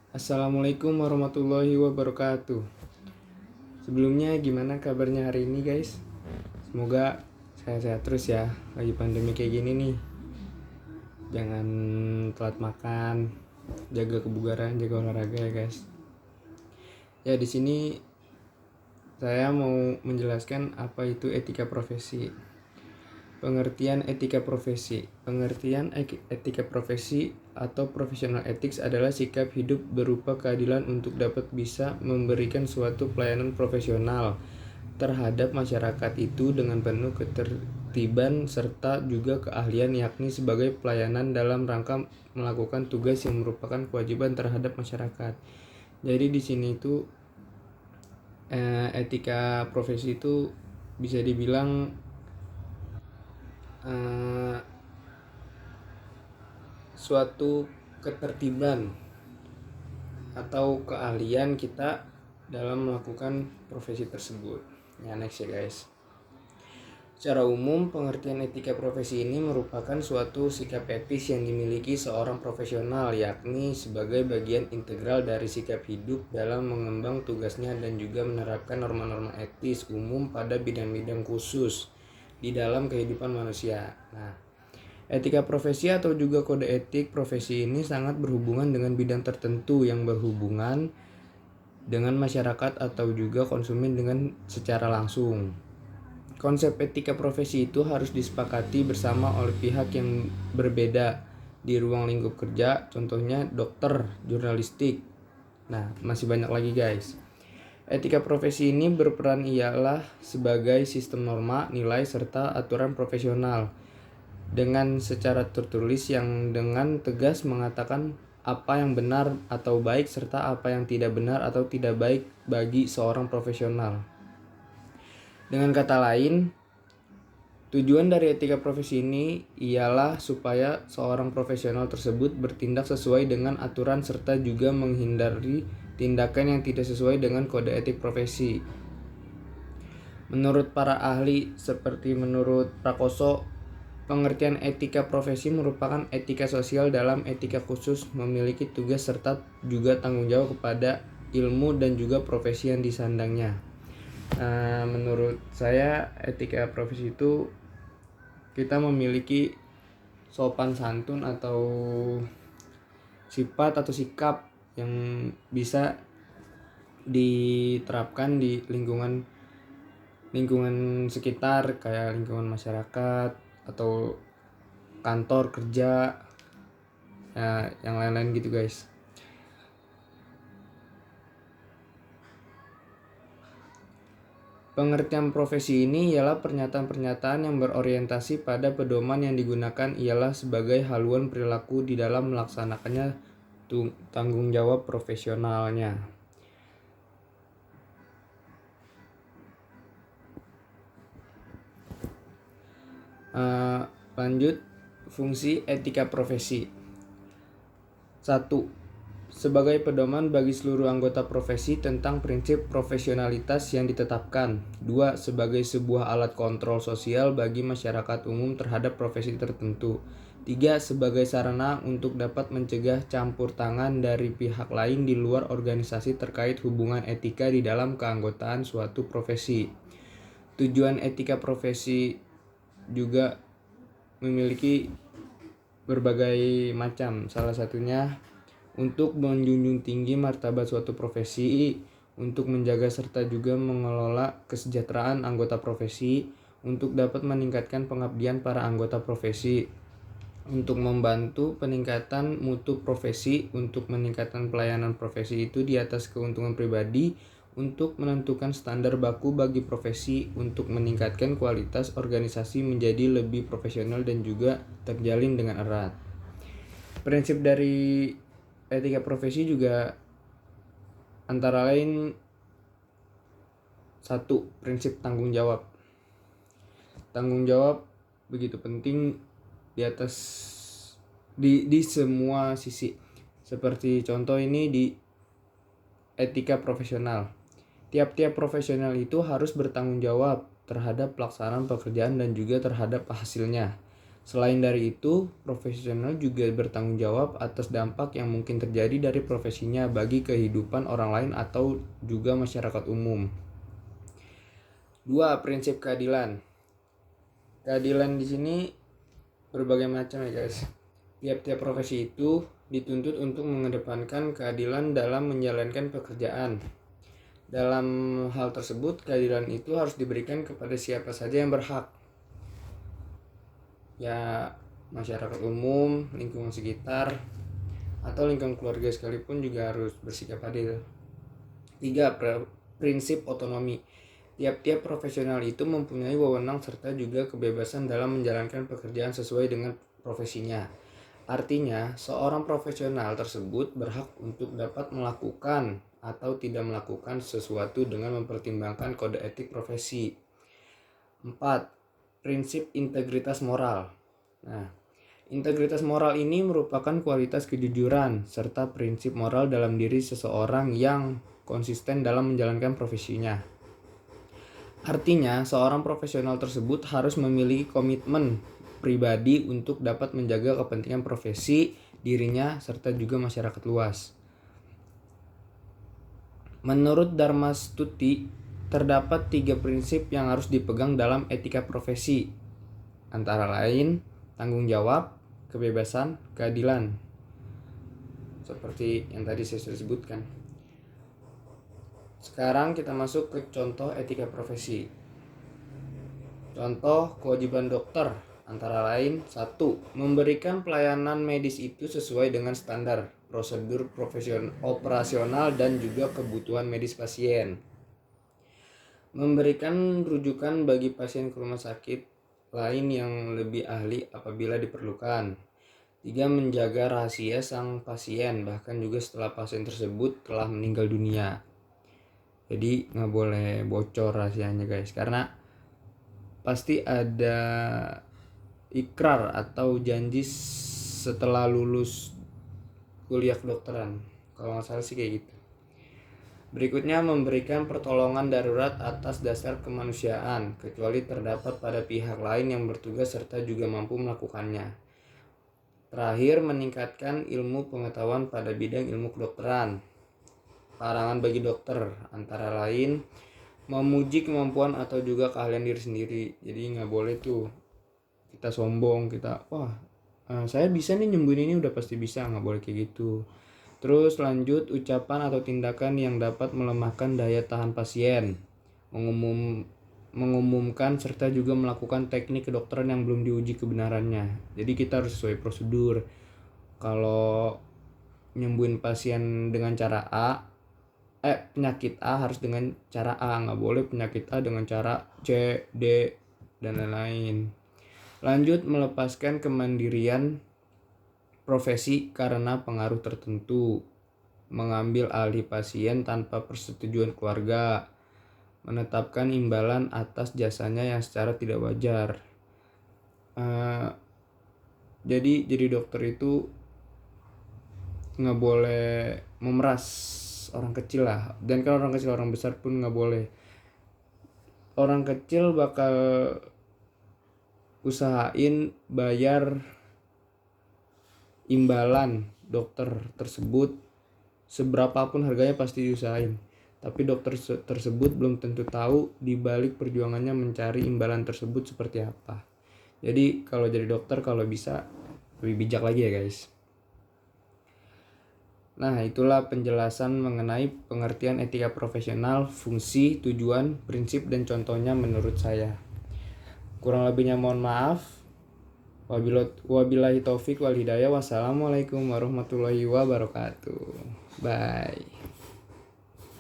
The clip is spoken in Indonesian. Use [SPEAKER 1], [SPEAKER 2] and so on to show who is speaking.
[SPEAKER 1] Assalamualaikum warahmatullahi wabarakatuh. Sebelumnya gimana kabarnya hari ini guys? Semoga sehat-sehat terus ya. Lagi pandemi kayak gini nih. Jangan telat makan, jaga kebugaran, jaga olahraga ya guys. Ya di sini saya mau menjelaskan apa itu etika profesi. Pengertian etika profesi. Pengertian etika profesi atau professional ethics adalah sikap hidup berupa keadilan untuk dapat bisa memberikan suatu pelayanan profesional terhadap masyarakat itu dengan penuh ketertiban serta juga keahlian, yakni sebagai pelayanan dalam rangka melakukan tugas yang merupakan kewajiban terhadap masyarakat. Jadi di sini itu etika profesi itu bisa dibilang suatu ketertiban atau keahlian kita dalam melakukan profesi tersebut. Ya, next ya guys. Secara umum, pengertian etika profesi ini merupakan suatu sikap etis yang dimiliki seorang profesional, yakni sebagai bagian integral dari sikap hidup dalam mengembang tugasnya dan juga menerapkan norma-norma etis umum pada bidang-bidang khusus di dalam kehidupan manusia. Nah, etika profesi atau juga kode etik profesi ini sangat berhubungan dengan bidang tertentu yang berhubungan dengan masyarakat atau juga konsumen dengan secara langsung. Konsep etika profesi itu harus disepakati bersama oleh pihak yang berbeda di ruang lingkup kerja, contohnya dokter, jurnalistik. Nah, masih banyak lagi guys. Etika profesi ini berperan ialah sebagai sistem norma, nilai, serta aturan profesional dengan secara tertulis yang dengan tegas mengatakan apa yang benar atau baik serta apa yang tidak benar atau tidak baik bagi seorang profesional. Dengan kata lain, tujuan dari etika profesi ini ialah supaya seorang profesional tersebut bertindak sesuai dengan aturan serta juga menghindari tindakan yang tidak sesuai dengan kode etik profesi. Menurut para ahli seperti menurut Prakoso, pengertian etika profesi merupakan etika sosial dalam etika khusus memiliki tugas serta juga tanggung jawab kepada ilmu dan juga profesi yang disandangnya. Menurut saya etika profesi itu kita memiliki sopan santun atau sifat atau sikap yang bisa diterapkan di lingkungan sekitar kayak lingkungan masyarakat atau kantor kerja ya, yang lain-lain gitu guys. Pengertian profesi ini ialah pernyataan-pernyataan yang berorientasi pada pedoman yang digunakan ialah sebagai haluan perilaku di dalam melaksanakannya tanggung jawab profesionalnya. Lanjut, fungsi etika profesi. 1. Sebagai pedoman bagi seluruh anggota profesi tentang prinsip profesionalitas yang ditetapkan. 2. Sebagai sebuah alat kontrol sosial bagi masyarakat umum terhadap profesi tertentu. 3. Sebagai sarana untuk dapat mencegah campur tangan dari pihak lain di luar organisasi terkait hubungan etika di dalam keanggotaan suatu profesi. Tujuan etika profesi juga memiliki berbagai macam, salah satunya untuk menjunjung tinggi martabat suatu profesi, untuk menjaga serta juga mengelola kesejahteraan anggota profesi, untuk dapat meningkatkan pengabdian para anggota profesi, untuk membantu peningkatan mutu profesi, untuk meningkatkan pelayanan profesi itu di atas keuntungan pribadi, untuk menentukan standar baku bagi profesi, untuk meningkatkan kualitas organisasi menjadi lebih profesional dan juga terjalin dengan erat. Prinsip dari etika profesi juga antara lain 1. Prinsip tanggung jawab. Tanggung jawab begitu penting di semua sisi. Seperti contoh ini di etika profesional. Tiap-tiap profesional itu harus bertanggung jawab terhadap pelaksanaan pekerjaan dan juga terhadap hasilnya. Selain dari itu, profesional juga bertanggung jawab atas dampak yang mungkin terjadi dari profesinya bagi kehidupan orang lain atau juga masyarakat umum. 2. Prinsip keadilan. Keadilan di sini berbagai macam ya guys. Tiap-tiap profesi itu dituntut untuk mengedepankan keadilan dalam menjalankan pekerjaan. Dalam hal tersebut, keadilan itu harus diberikan kepada siapa saja yang berhak. Ya, masyarakat umum, lingkungan sekitar, atau lingkungan keluarga sekalipun juga harus bersikap adil. 3. Prinsip otonomi. Tiap-tiap profesional itu mempunyai wewenang serta juga kebebasan dalam menjalankan pekerjaan sesuai dengan profesinya. Artinya, seorang profesional tersebut berhak untuk dapat melakukan atau tidak melakukan sesuatu dengan mempertimbangkan kode etik profesi. 4. Prinsip integritas moral. Nah, integritas moral ini merupakan kualitas kejujuran serta prinsip moral dalam diri seseorang yang konsisten dalam menjalankan profesinya. Artinya, seorang profesional tersebut harus memiliki komitmen pribadi untuk dapat menjaga kepentingan profesi, dirinya, serta juga masyarakat luas. Menurut Dharma Stuti, terdapat 3 prinsip yang harus dipegang dalam etika profesi, antara lain tanggung jawab, kebebasan, keadilan. Seperti yang tadi saya sudah sebutkan. Sekarang kita masuk ke contoh etika profesi. Contoh kewajiban dokter antara lain 1. Memberikan pelayanan medis itu sesuai dengan standar, prosedur operasional dan juga kebutuhan medis pasien. Memberikan rujukan bagi pasien ke rumah sakit lain yang lebih ahli apabila diperlukan. 3. Menjaga rahasia sang pasien bahkan juga setelah pasien tersebut telah meninggal dunia. Jadi nggak boleh bocor rahasianya guys, karena pasti ada ikrar atau janji setelah lulus kuliah kedokteran. Kalau nggak salah sih kayak gitu. Berikutnya, memberikan pertolongan darurat atas dasar kemanusiaan, kecuali terdapat pada pihak lain yang bertugas serta juga mampu melakukannya. Terakhir, meningkatkan ilmu pengetahuan pada bidang ilmu kedokteran. Larangan bagi dokter antara lain memuji kemampuan atau juga keahlian diri sendiri. Jadi nggak boleh tuh kita sombong, kita saya bisa nih nyembuhin ini, udah pasti bisa. Nggak boleh kayak gitu. Terus lanjut, ucapan atau tindakan yang dapat melemahkan daya tahan pasien, mengumumkan serta juga melakukan teknik kedokteran yang belum diuji kebenarannya. Jadi kita harus sesuai prosedur. Kalau nyembuhin pasien dengan cara penyakit A harus dengan cara A, nggak boleh penyakit A dengan cara C, D, dan lain-lain. Lanjut, melepaskan kemandirian profesi karena pengaruh tertentu, mengambil alih pasien tanpa persetujuan keluarga, menetapkan imbalan atas jasanya yang secara tidak wajar. Jadi dokter itu nggak boleh memeras orang kecil lah, dan kalau orang kecil orang besar pun nggak boleh. Orang kecil bakal usahain bayar imbalan dokter tersebut seberapapun harganya, pasti diusahain. Tapi dokter tersebut belum tentu tahu di balik perjuangannya mencari imbalan tersebut seperti apa. Jadi kalau jadi dokter kalau bisa lebih bijak lagi ya guys. Nah, itulah penjelasan mengenai pengertian etika profesional, fungsi, tujuan, prinsip, dan contohnya menurut saya. Kurang lebihnya mohon maaf. Wabillahi taufik wal hidayah. Wassalamualaikum warahmatullahi wabarakatuh. Bye.